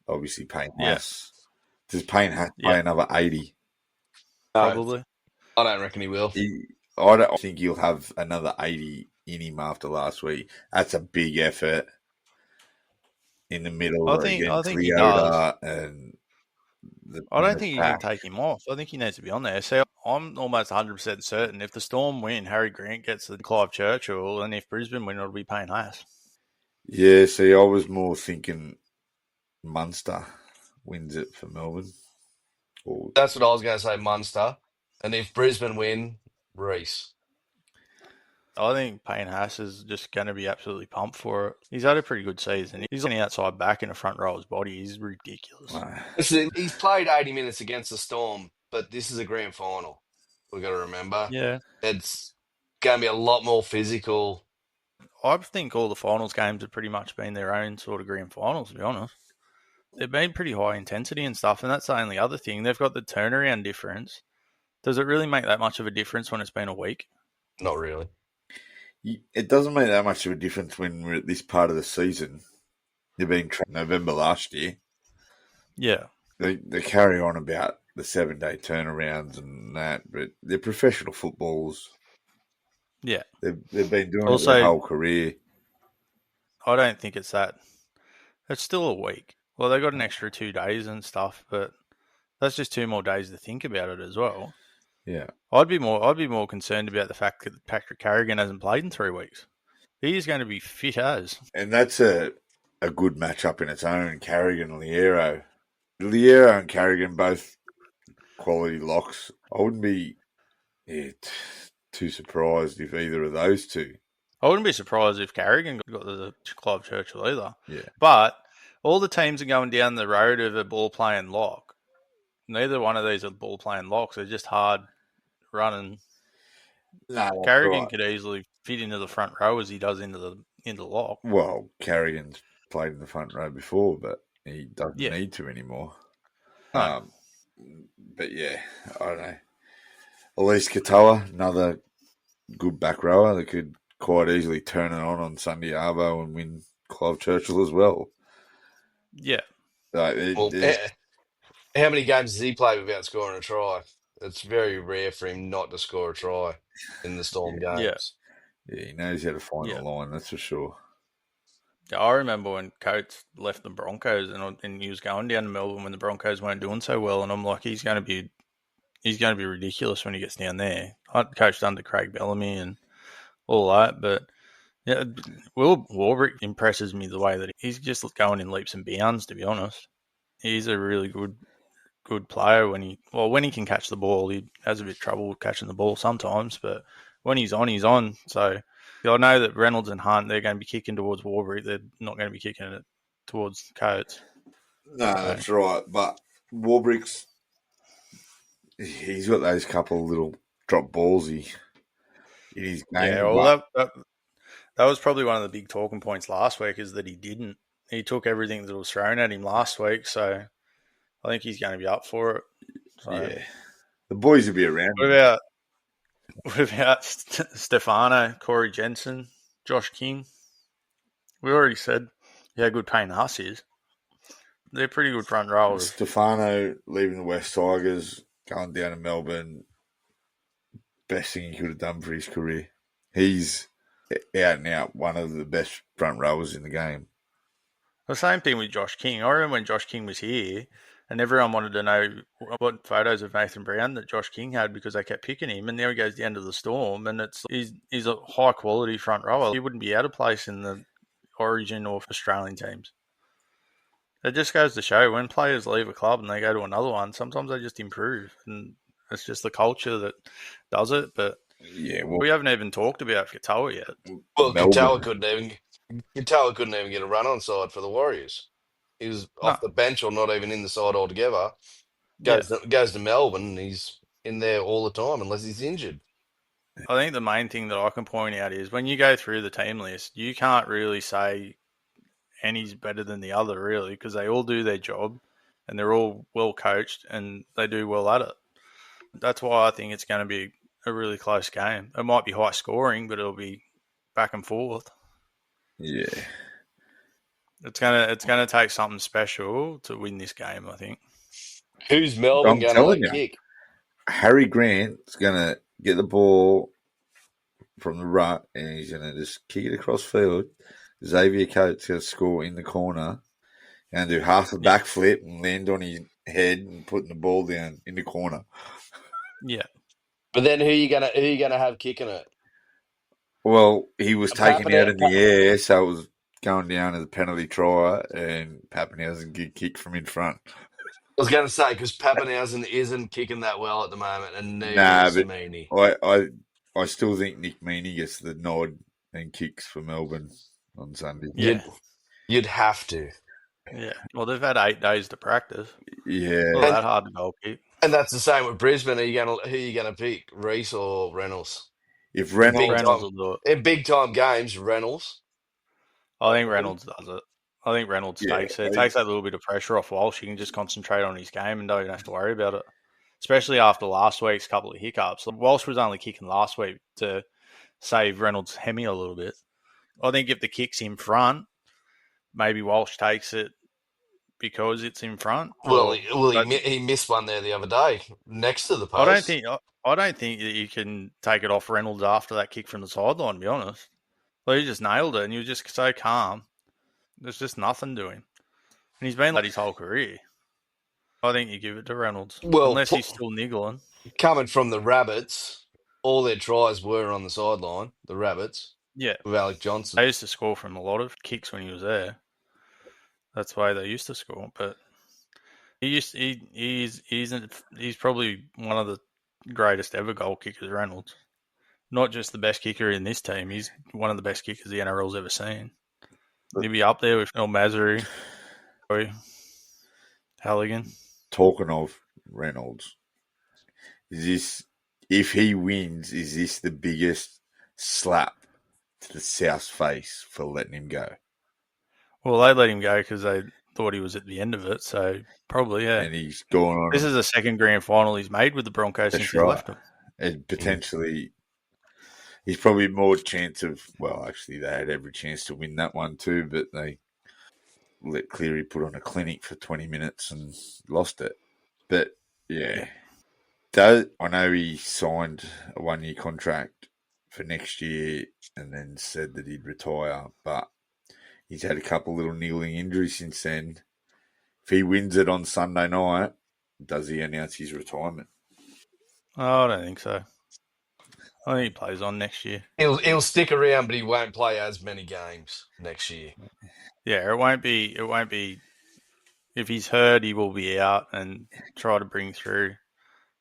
obviously Payne Haas. Does Payne Haas play another 80? Probably. I don't reckon he will. I don't think he'll have another 80 in him after last week. That's a big effort in the middle. I think he does. And I don't think you can take him off. I think he needs to be on there. See, I'm almost 100% certain if the Storm win, Harry Grant gets the Clive Churchill, and if Brisbane win, it'll be Payne Haas. Yeah, see, I was more thinking Munster wins it for Melbourne. That's what I was going to say, Munster. And if Brisbane win, Reese. I think Payne Haas is just going to be absolutely pumped for it. He's had a pretty good season. He's on the outside back in the front row of his body. He's ridiculous. He's played 80 minutes against the Storm, but this is a grand final. We've got to remember. Yeah. It's going to be a lot more physical. I think all the finals games have pretty much been their own sort of grand finals, to be honest. They've been pretty high intensity and stuff, and that's the only other thing. They've got the turnaround difference. Does it really make that much of a difference when it's been a week? Not really. It doesn't make that much of a difference when we're at this part of the season. They've been November last year. Yeah. They carry on about the 7-day turnarounds and that, but they're professional footballs. Yeah. They've been doing it their whole career. I don't think it's that. It's still a week. Well, they got an extra 2 days and stuff, but that's just 2 more days to think about it as well. Yeah. I'd be more concerned about the fact that Patrick Carrigan hasn't played in 3 weeks. He's going to be fit as. And that's a good matchup in its own, Carrigan and Liero. Liero and Carrigan, both quality locks. I wouldn't be too surprised if either of those two. I wouldn't be surprised if Carrigan got the Clive Churchill either. Yeah. But all the teams are going down the road of a ball playing lock. Neither one of these are ball playing locks. They're just hard running. No, Carrigan right. could easily fit into the front row as he does into the lock. Well, Carrigan's played in the front row before, but he doesn't need to anymore. No. But yeah, I don't know. Elise Katoa, another good back rower that could quite easily turn it on Sunday Arvo and win Clive Churchill as well. Yeah. How many games does he play without scoring a try? It's very rare for him not to score a try in the Storm games. Yeah, he knows how to find the line, that's for sure. Yeah, I remember when Coates left the Broncos and he was going down to Melbourne when the Broncos weren't doing so well, and I'm like, he's going to be ridiculous when he gets down there. I coached under Craig Bellamy and all that, but yeah, Will Warbrick impresses me the way that he's just going in leaps and bounds. To be honest, he's a really good player when he can catch the ball. He has a bit of trouble with catching the ball sometimes, but when he's on, he's on. So I know that Reynolds and Hunt, they're going to be kicking towards Warbrick. They're not going to be kicking it towards Coates. No, that's right. But Warbrick's, he's got those couple of little drop balls in his game. Yeah, well, that was probably one of the big talking points last week, is that he didn't. He took everything that was thrown at him last week, so I think he's going to be up for it. So. Yeah. The boys will be around. What about Stefano, Corey Jensen, Josh King? We already said how good Payne Huss is. They're pretty good front rowers. Stefano leaving the West Tigers, going down to Melbourne, best thing he could have done for his career. He's out and out one of the best front rowers in the game. The same thing with Josh King. I remember when Josh King was here, and everyone wanted to know what photos of Nathan Brown that Josh King had because they kept picking him, and now he goes down to the Storm, and he's a high quality front rower. He wouldn't be out of place in the Origin or Australian teams. It just goes to show when players leave a club and they go to another one, sometimes they just improve, and it's just the culture that does it. But yeah, we haven't even talked about Katoa yet. Well, Katoa couldn't even get a run on side for the Warriors. He was off the bench or not even in the side altogether. Goes to Melbourne and he's in there all the time unless he's injured. I think the main thing that I can point out is when you go through the team list, you can't really say any's better than the other, really, because they all do their job and they're all well coached and they do well at it. That's why I think it's going to be a really close game. It might be high scoring, but it'll be back and forth. Yeah. It's gonna take something special to win this game, I think. Who's Melbourne going to let kick? Harry Grant's going to get the ball from the ruck and he's going to just kick it across field. Xavier Coates going to score in the corner and do half a backflip and land on his head and putting the ball down in the corner. Yeah. But then who are you gonna have kicking it? Well, he was taken out in the air, so it was going down as a penalty try, and Pappenhausen get kicked from in front. I was going to say, because Pappenhausen isn't kicking that well at the moment, and neither is Meaney. I still think Nick Meaney gets the nod and kicks for Melbourne on Sunday. Yeah. You'd have to. Yeah. Well, they've had 8 days to practice. Yeah. Not that hard to goal kick. And that's the same with Brisbane. Who are you going to pick, Reece or Reynolds? If Reynolds will do it. In big time games, Reynolds. I think Reynolds does it. I think Reynolds takes it. It takes that little bit of pressure off Walsh. He can just concentrate on his game and don't even have to worry about it. Especially after last week's couple of hiccups. Walsh was only kicking last week to save Reynolds' hemi a little bit. I think if the kick's in front, maybe Walsh takes it because it's in front. Well, he missed one there the other day next to the post. I don't think that you can take it off Reynolds after that kick from the sideline, to be honest. Well, he just nailed it, and he was just so calm. There's just nothing to him. And he's been like his whole career. I think you give it to Reynolds. Well, unless he's still niggling. Coming from the Rabbits, all their tries were on the sideline, the Rabbits. Yeah. With Alec Johnson. They used to score from a lot of kicks when he was there. That's the way they used to score. But he's probably one of the greatest ever goal kickers, Reynolds. Not just the best kicker in this team, he's one of the best kickers the NRL's ever seen. He'd be up there with El Mazari, Halligan. Talking of Reynolds, if he wins, is this the biggest slap to the South's face for letting him go? Well, they let him go because they thought he was at the end of it, so probably, yeah. And he's gone on. This is the second grand final he's made with the Broncos since he left them. And potentially, he's probably more chance of, well, actually, they had every chance to win that one too, but they let Cleary put on a clinic for 20 minutes and lost it. But, yeah. I know he signed a 1-year contract for next year and then said that he'd retire, but he's had a couple little niggling injuries since then. If he wins it on Sunday night, does he announce his retirement? Oh, I don't think so. I think he plays on next year. He'll stick around, but he won't play as many games next year. Yeah, it won't be. If he's hurt, he will be out and try to bring through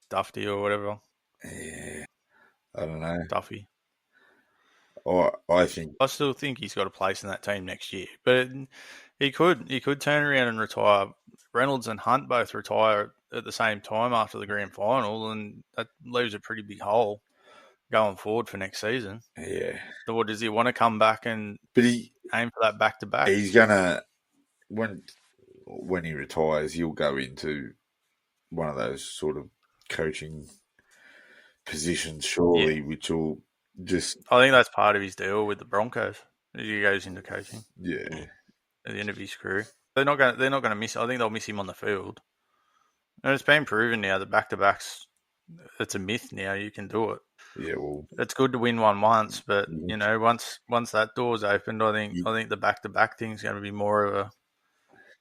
Duffy or whatever. Yeah, I don't know. Duffy. I still think he's got a place in that team next year, but he could turn around and retire. Reynolds and Hunt both retire at the same time after the grand final, and that leaves a pretty big hole going forward for next season. Yeah. So what does he want to come back and aim for that back-to-back? He's gonna when he retires, he'll go into one of those sort of coaching positions, surely, which will just. I think that's part of his deal with the Broncos. He goes into coaching. Yeah. At the end of his career, they're not going to miss. I think they'll miss him on the field. And it's been proven now that back-to-backs, it's a myth now. You can do it. Yeah, well, it's good to win one once, but you know, once that door's opened, I think the back-to-back thing's going to be more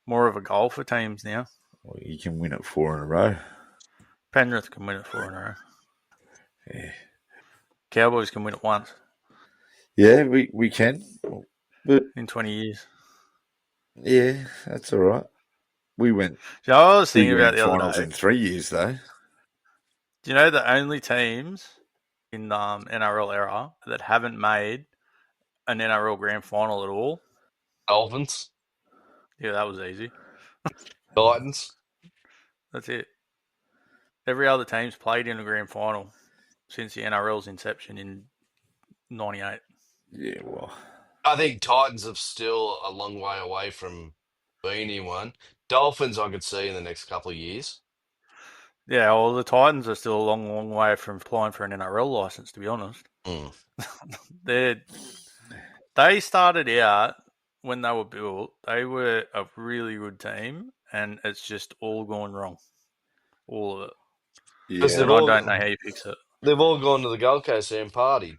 of a goal for teams now. Well, you can win it 4 in a row. Penrith can win it 4 in a row. Yeah. Cowboys can win it once. Yeah, we can. But in 20 years. Yeah, that's all right. We went. So I was thinking about the finals other day. in 3 years, though. Do you know the only teams in the NRL era that haven't made an NRL Grand Final at all? Dolphins. Yeah, that was easy. Titans. That's it. Every other team's played in a Grand Final since the NRL's inception in 98. Yeah, well, I think Titans are still a long way away from being in one. Dolphins, I could see in the next couple of years. Yeah, well, the Titans are still a long, long way from applying for an NRL license, to be honest. They started out, when they were built, they were a really good team, and it's just all gone wrong. All of it. Yeah. I don't know how you fix it. They've all gone to the Gold Coast and partied.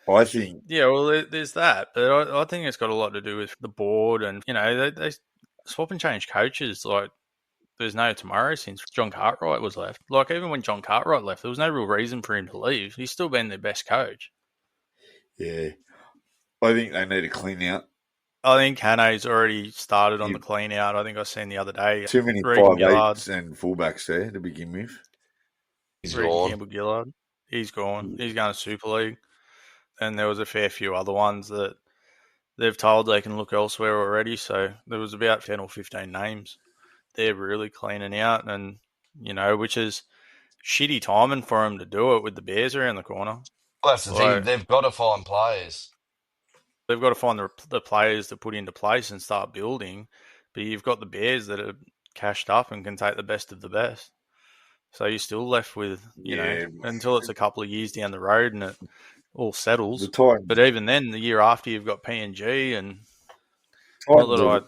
I think. Yeah, well, there's that, but I think it's got a lot to do with the board, and you know they swap and change coaches. Like, there's no tomorrow since John Cartwright was left. Like, even when John Cartwright left, there was no real reason for him to leave. He's still been their best coach. Yeah, I think they need to clean out. I think Hannah's already started on the clean out. I think I seen the other day. Too many 5'8" and fullbacks there to begin with. He's gone. Campbell-Gillard. He's gone. He's going to Super League. And there was a fair few other ones that they've told they can look elsewhere already. So there was about 10 or 15 names. They're really cleaning out, and you know, which is shitty timing for them to do it with the Bears around the corner. Well, that's the thing. They've got to find players. They've got to find the players to put into place and start building. But you've got the Bears that are cashed up and can take the best of the best. So you're still left with, you know, until it's a couple of years down the road and it all settles. But even then, the year after, you've got PNG and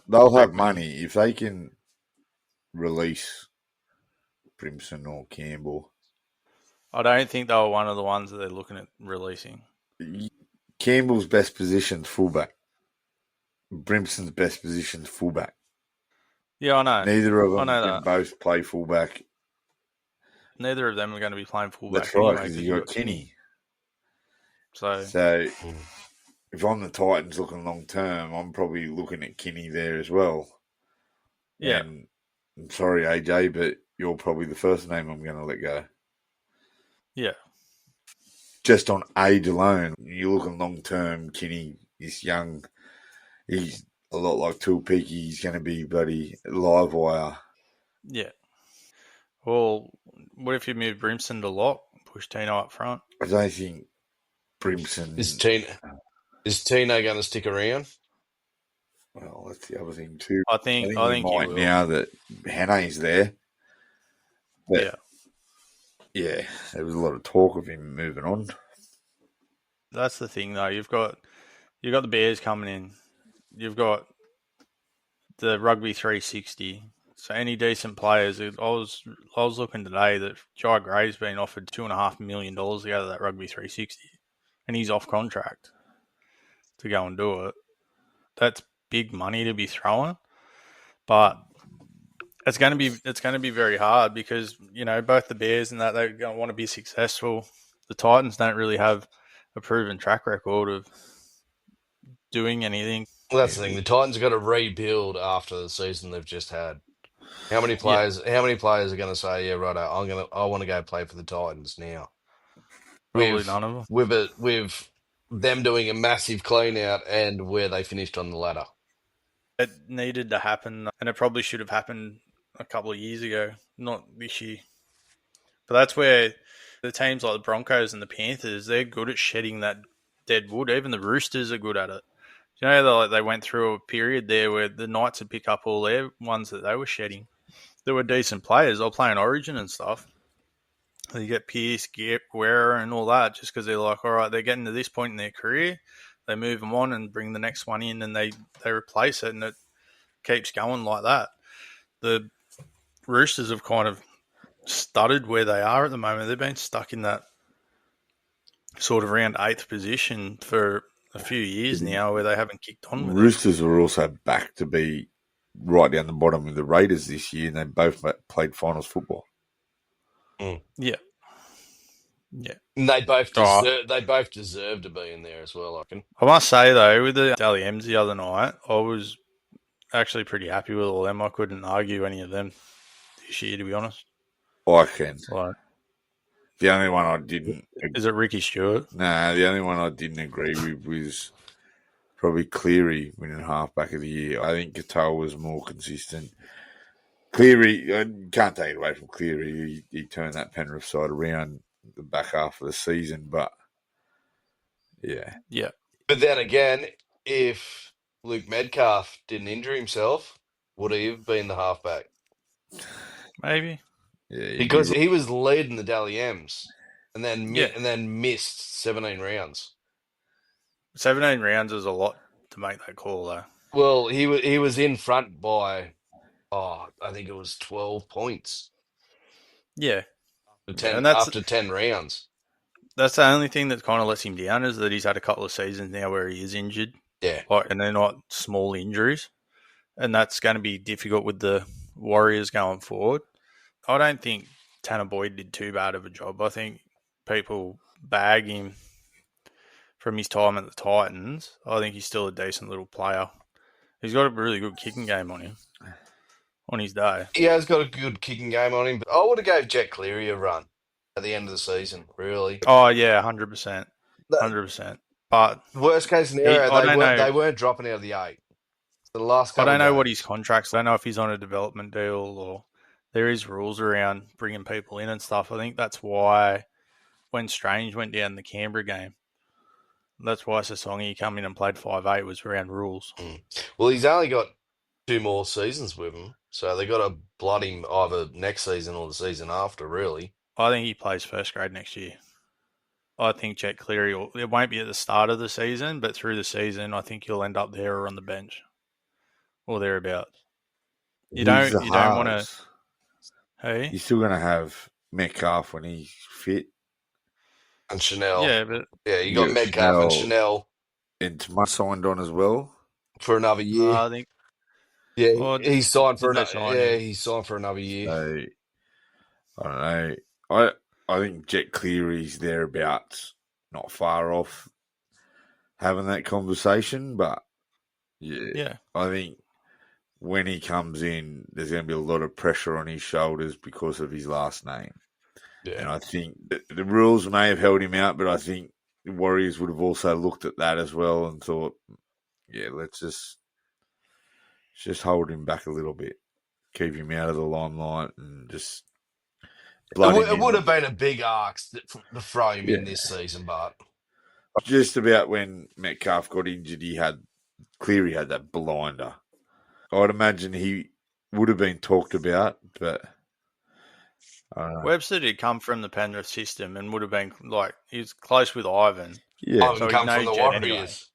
they'll have money if they can release Brimson or Campbell. I don't think they were one of the ones that they're looking at releasing. Campbell's best position's fullback. Brimson's best position's fullback. Yeah, I know. Neither of them can both play fullback. Neither of them are going to be playing fullback. That's right, because you got Kinney. So if I'm the Titans looking long term, I'm probably looking at Kinney there as well. Yeah. And I'm sorry, AJ, but you're probably the first name I'm going to let go. Yeah. Just on age alone, you look at long term, Kinney is young. He's a lot like Tulpiki. He's going to be bloody live wire. Yeah. Well, what if you move Brimson to lock, push Tino up front? I don't think Brimson. Is Tino going to stick around? Well, that's the other thing too. I I think think he he might will. now that Hanne's there. But yeah. There was a lot of talk of him moving on. That's the thing, though. You've got the Bears coming in. You've got the Rugby 360. So any decent players. I was looking today that Jai Gray's been offered $2.5 million to go to that Rugby 360, and he's off contract to go and do it. That's big money to be throwing, but it's going to be very hard because both the Bears and that they're going to want to be successful. The Titans don't really have a proven track record of doing anything. Well, that's the thing. The Titans have got to rebuild after the season they've just had. How many players? Yeah. How many players are going to say, "Yeah, right, I want to go play for the Titans now"? Probably none of them. With them doing a massive clean out and where they finished on the ladder. It needed to happen, and it probably should have happened a couple of years ago, not this year. But that's where the teams like the Broncos and the Panthers, they're good at shedding that dead wood. Even the Roosters are good at it. They went through a period there where the Knights would pick up all their ones that they were shedding. There were decent players. They were playing Origin and stuff. You get Pierce, Guerra, and all that just because they're like, all right, they're getting to this point in their career. They move them on and bring the next one in, and they replace it, and it keeps going like that. The Roosters have kind of stuttered where they are at the moment. They've been stuck in that sort of around 8th position for a few years now where they haven't kicked on with Roosters are also back to be right down the bottom of the Raiders this year, and they both played finals football. Yeah. Yeah. And they both deserve to be in there as well, I reckon. I must say, though, with the Dally M's the other night, I was actually pretty happy with all them. I couldn't argue any of them this year, to be honest. I can. Like, the only one I didn't... Is it Ricky Stewart? No, the only one I didn't agree with was probably Cleary winning halfback of the year. I think Qatar was more consistent. Cleary, I can't take it away from Cleary. He turned that Penrith side around the back half of the season, but yeah. Yeah. But then again, if Luke Metcalf didn't injure himself, would he have been the halfback? Maybe. Yeah, Because he was leading the Dally M's and then missed 17 rounds. 17 rounds is a lot to make that call, though. Well, he was in front by, I think it was 12 points. Yeah. After 10 rounds. That's the only thing that kind of lets him down is that he's had a couple of seasons now where he is injured. Yeah. And they're not small injuries. And that's going to be difficult with the Warriors going forward. I don't think Tanner Boyd did too bad of a job. I think people bag him from his time at the Titans. I think he's still a decent little player. He's got a really good kicking game on him on his day. He has got a good kicking game on him, but I would have gave Jet Cleary a run at the end of the season, really. Oh, yeah, 100%. 100%. But worst case scenario, they weren't dropping out of the 8. The last I don't know what his contract's. I don't know if he's on a development deal or there is rules around bringing people in and stuff. I think that's why when Strange went down the Canberra game, that's why Sasongi come in and played 5'8" was around rules. Well, he's only got 2 more seasons with him, so they got to blood him either next season or the season after, really. I think he plays first grade next year. I think Jet Cleary, it won't be at the start of the season, but through the season, I think he'll end up there or on the bench or thereabouts. You don't want to. Hey, you're still going to have Metcalf when he's fit, and Chanel. Yeah, you got Metcalf and Chanel. And Tomas signed on as well for another year. I think. Yeah, well, he's signed for another. Yeah, he's signed for another year. So, I don't know. I think Jet Cleary's thereabouts, not far off having that conversation, but yeah. I think when he comes in, there's going to be a lot of pressure on his shoulders because of his last name. And I think the rules may have held him out, but I think the Warriors would have also looked at that as well and thought, yeah, let's just hold him back a little bit, keep him out of the limelight, and just blood him It in. would have been a big ask to throw him in Yeah. this season, but Just about when Metcalf got injured, Cleary had that blinder. I'd imagine he would have been talked about, but Webster did come from the Penrith system and would have been he's close with Ivan. yeah, So come he'd know from the Jet anyway. Warriors.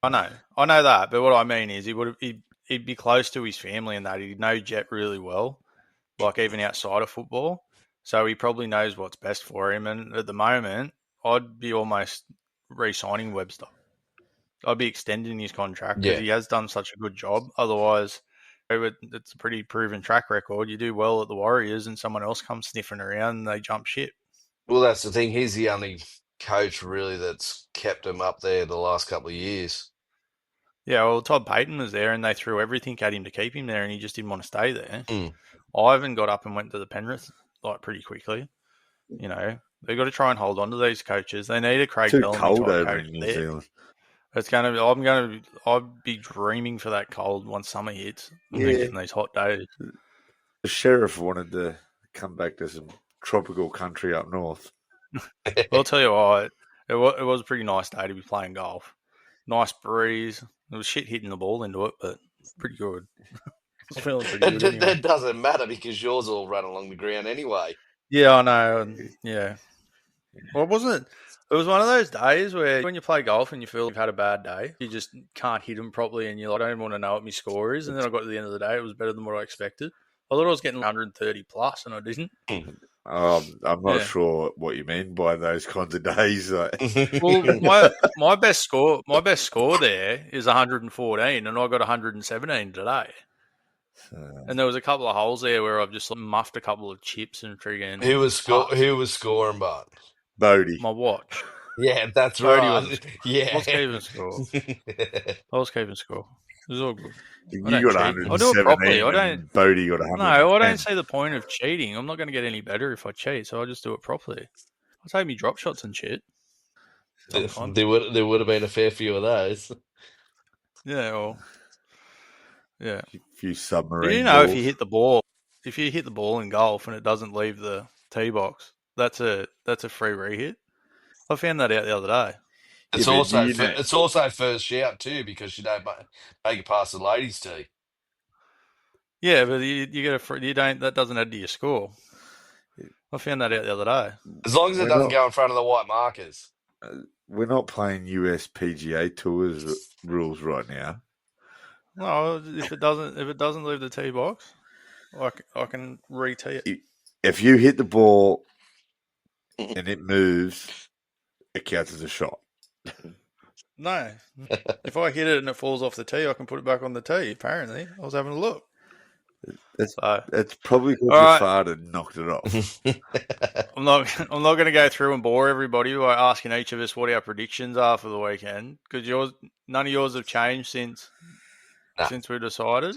I know that, but what I mean is he'd be close to his family and that he'd know Jet really well, like even outside of football. So he probably knows what's best for him. And at the moment, I'd be almost re-signing Webster. I'd be extending his contract because he has done such a good job. Otherwise, it's a pretty proven track record. You do well at the Warriors and someone else comes sniffing around and they jump ship. Well, that's the thing. He's the only coach really that's kept him up there the last couple of years. Yeah, well, Todd Payton was there and they threw everything at him to keep him there and he just didn't want to stay there. Ivan got up and went to the Penrith pretty quickly. You know, they've got to try and hold on to these coaches. They need a Craig too Bellamy cold type over coach in New there. Zealand. I'd be dreaming for that cold once summer hits and then getting these hot days. The sheriff wanted to come back to some tropical country up north. Well, I'll tell you what, it was a pretty nice day to be playing golf. Nice breeze. It was shit hitting the ball into it, but pretty good. I was feeling pretty good anyway. That doesn't matter because yours all run along the ground anyway. Yeah, I know. Yeah. Well, it wasn't. It was one of those days where when you play golf and you feel you've had a bad day, you just can't hit them properly and you're like, I don't want to know what my score is. And then I got to the end of the day, it was better than what I expected. I thought I was getting 130 plus and I didn't. I'm not sure what you mean by those kinds of days. Well, my best score there is 114 and I got 117 today. And there was a couple of holes there where I've just muffed a couple of chips and friggin' Who was scoring, but Bodie. My watch. Yeah, that's Bodie right. I was keeping score. It was all good. You got 117. I'll do it properly. Bodie got 100. No, I don't see the point of cheating. I'm not going to get any better if I cheat, so I'll just do it properly. I'll take me drop shots and shit. There would have been a fair few of those. Yeah, well, yeah. A few submarine. But you know, balls. If you hit the ball in golf and it doesn't leave the tee box, that's a free re-hit. I found that out the other day. It's also first shout too because you don't make it past the ladies' tee. Yeah, but you get that doesn't add to your score. I found that out the other day. As long as it doesn't go in front of the white markers. We're not playing US PGA Tours rules right now. No, if it doesn't leave the tee box, I can re-tee it. If you hit the ball and it moves, it counts as a shot. No. If I hit it and it falls off the tee, I can put it back on the tee, apparently. I was having a look. It's probably because you farted and knocked it off. I'm not going to go through and bore everybody by asking each of us what our predictions are for the weekend, because none of yours have changed since we decided.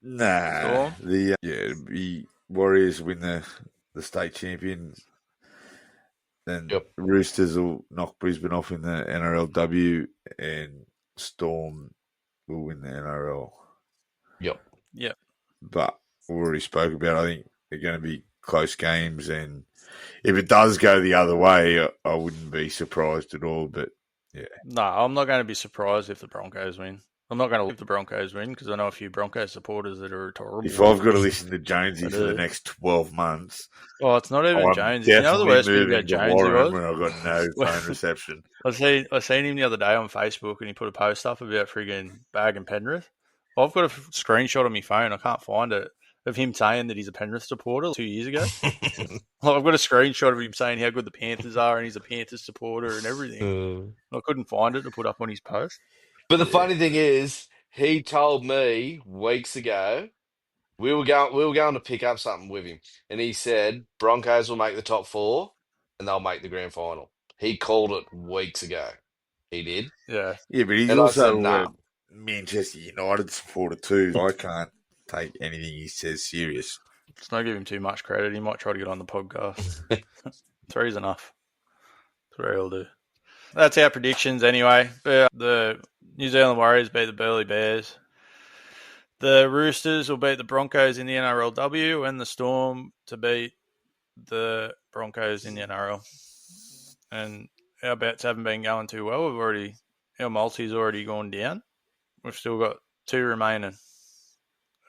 Nah. The Warriors win the state champion. Then Roosters will knock Brisbane off in the NRLW, and Storm will win the NRL. Yep. But we already spoke about, I think they're going to be close games, and if it does go the other way, I wouldn't be surprised at all. But yeah, no, I'm not going to be surprised if the Broncos win. I'm not going to let the Broncos win because I know a few Broncos supporters that are horrible. If I've got to listen to Jonesy for the next 12 months, it's not even Jonesy. You know the worst thing about Jonesy was when I've got no phone reception. I seen him the other day on Facebook and he put a post up about friggin' Bag and Penrith. I've got a screenshot on my phone. I can't find it of him saying that he's a Penrith supporter 2 years ago. I've got a screenshot of him saying how good the Panthers are and he's a Panthers supporter and everything. I couldn't find it to put up on his post. But the funny thing is, he told me weeks ago we were going to pick up something with him, and he said Broncos will make the top 4 and they'll make the grand final. He called it weeks ago. He did. Yeah, but he's also a Manchester United supporter too. I can't take anything he says serious. Let's not give him too much credit. He might try to get on the podcast. 3's enough. 3 will do. That's our predictions anyway. The New Zealand Warriors beat the Burleigh Bears. The Roosters will beat the Broncos in the NRLW, and the Storm to beat the Broncos in the NRL. And our bets haven't been going too well. Our multi's already gone down. We've still got 2 remaining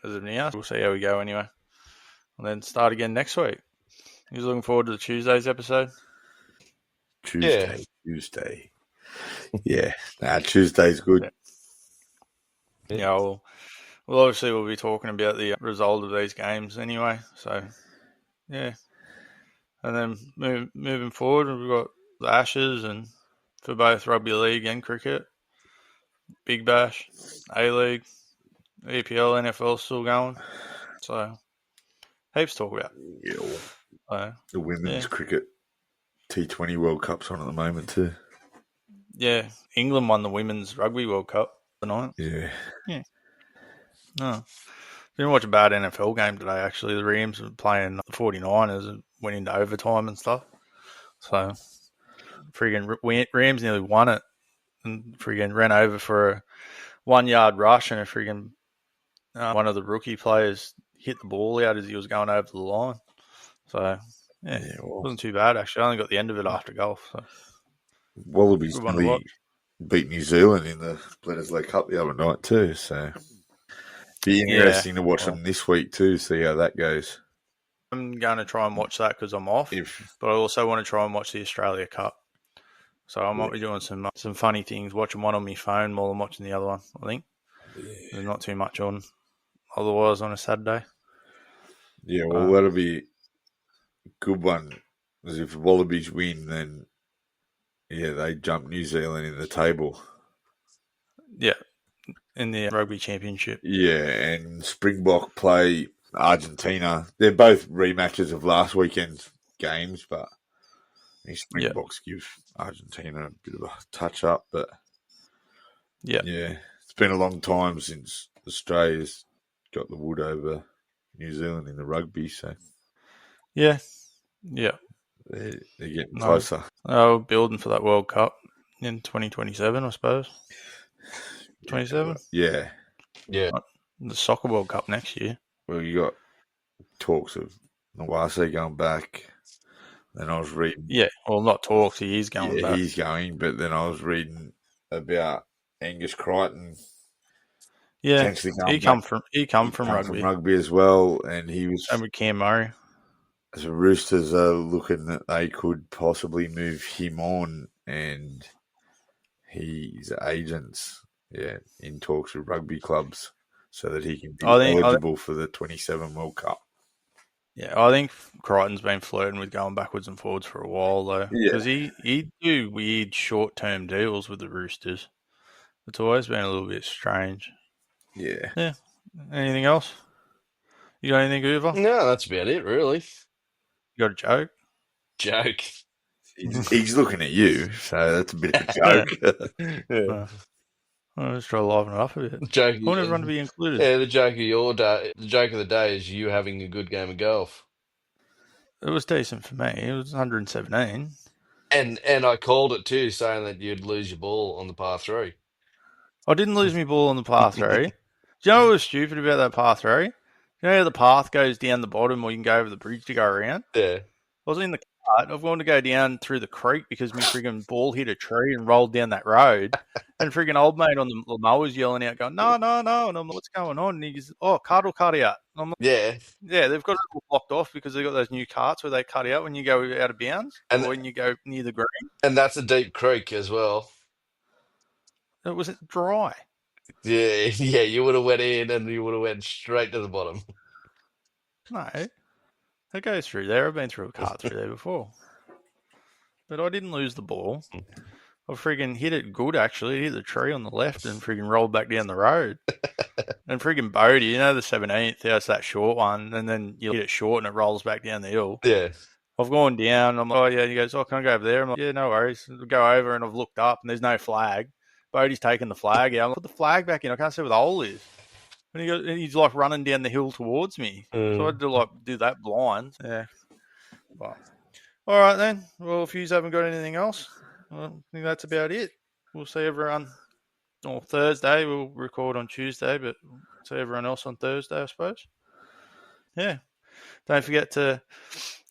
as of now. We'll see how we go anyway. And then start again next week. He's looking forward to the Tuesday's episode. Tuesday. Yeah. Tuesday's good. Yeah, we'll obviously we'll be talking about the result of these games anyway. So, yeah. And then moving forward, we've got the Ashes and for both rugby league and cricket. Big Bash, A-League, EPL, NFL still going. So, heaps to talk about. Yeah. The women's cricket T20 World Cup's on at the moment too. Yeah. England won the Women's Rugby World Cup tonight. Yeah. No. Didn't watch a bad NFL game today, actually. The Rams were playing the 49ers and went into overtime and stuff. So, friggin' Rams nearly won it and friggin' ran over for a 1-yard rush and a friggin' one of the rookie players hit the ball out as he was going over the line. So, it wasn't too bad, actually. I only got the end of it after golf. So. Wallabies nearly beat New Zealand in the Bledisloe Cup the other night too, so be interesting to watch them this week too, see how that goes. I'm going to try and watch that because I'm off, but I also want to try and watch the Australia Cup. So I might be doing some funny things, watching one on my phone while I'm watching the other one, I think. There's not too much on otherwise on a Saturday. Yeah, well, that'll be a good one. Because if the Wallabies win, then they jump New Zealand in the table. Yeah, in the Rugby Championship. Yeah, and Springbok play Argentina. They're both rematches of last weekend's games, but Springboks give Argentina a bit of a touch up. But yeah, it's been a long time since Australia's got the wood over New Zealand in the rugby. So yeah. They're getting closer. Oh, building for that World Cup in 2027, I suppose. 27? Yeah. The Soccer World Cup next year. Well, you got talks of Nawase going back. Then I was reading... Yeah, well, not talks. He is going back. He's going, but then I was reading about Angus Crichton. Yeah, he come from rugby. From rugby as well, and he was... And with Cam Murray. The Roosters are looking that they could possibly move him on, and his agents, in talks with rugby clubs so that he can be eligible for the 27 World Cup. Yeah, I think Crichton's been flirting with going backwards and forwards for a while, though. Because he'd do weird short-term deals with the Roosters. It's always been a little bit strange. Yeah. Yeah. Anything else? You got anything, Hoover? No, that's about it, really. You got a joke? Joke. He's looking at you, so that's a bit of a joke. I'll just try to liven it up a bit. Joke. I want everyone to be included. Yeah, the joke of the joke of the day is you having a good game of golf. It was decent for me. It was 117. And I called it too, saying that you'd lose your ball on the par 3. I didn't lose my ball on the par 3. Do you know what was stupid about that par 3? You know how the path goes down the bottom or you can go over the bridge to go around? Yeah. I was in the cart. I've gone to go down through the creek because my friggin' ball hit a tree and rolled down that road. And friggin' old mate on the mower was yelling out, going, no. And I'm like, what's going on? And he goes, cart will cut out. And I'm like, yeah, they've got it all blocked off because they've got those new carts where they cut out when you go out of bounds or when you go near the green. And that's a deep creek as well. It was dry. Yeah, you would have went in and you would have went straight to the bottom. No, it goes through there. I've been through a cart through there before. But I didn't lose the ball. I friggin' hit it good, actually. It hit the tree on the left and friggin' rolled back down the road. And friggin' Bodie, you know the 17th, that's that short one, and then you hit it short and it rolls back down the hill. Yeah. I've gone down, I'm like, oh, yeah. He goes, can I go over there? I'm like, yeah, no worries. I'll go over, and I've looked up, and there's no flag. Bodie's taken the flag out. I'm like, put the flag back in. I can't see where the hole is. And he's like running down the hill towards me. So I had to do that blind. Yeah. But, all right then. Well, if you haven't got anything else, I think that's about it. We'll see everyone on Thursday. We'll record on Tuesday, but we'll see everyone else on Thursday, I suppose. Yeah. Don't forget to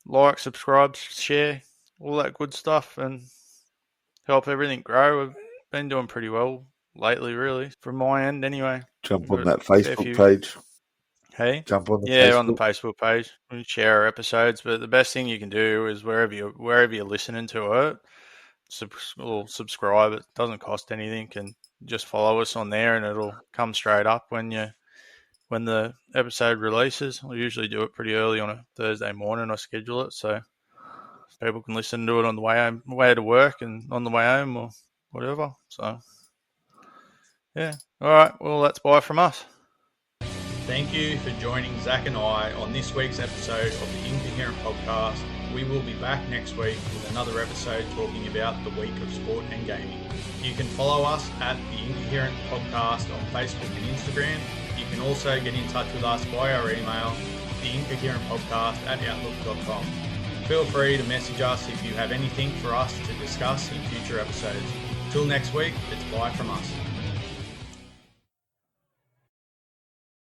like, subscribe, share, all that good stuff, and help everything grow. We've been doing pretty well lately, really, from my end anyway. Jump on that Facebook page. Hey? Jump on the Facebook. On the Facebook page. We share our episodes, but the best thing you can do is wherever you're listening to it, subscribe. It doesn't cost anything, and just follow us on there, and it'll come straight up when the episode releases. I usually do it pretty early on a Thursday morning. I schedule it so people can listen to it on the way to work and on the way home or whatever. So, yeah. All right. Well, that's bye from us. Thank you for joining Zach and I on this week's episode of the Incoherent Podcast. We will be back next week with another episode talking about the week of sport and gaming. You can follow us at the Incoherent Podcast on Facebook and Instagram. You can also get in touch with us via our email, theincoherentpodcast@outlook.com. Feel free to message us if you have anything for us to discuss in future episodes. Till next week, it's bye from us.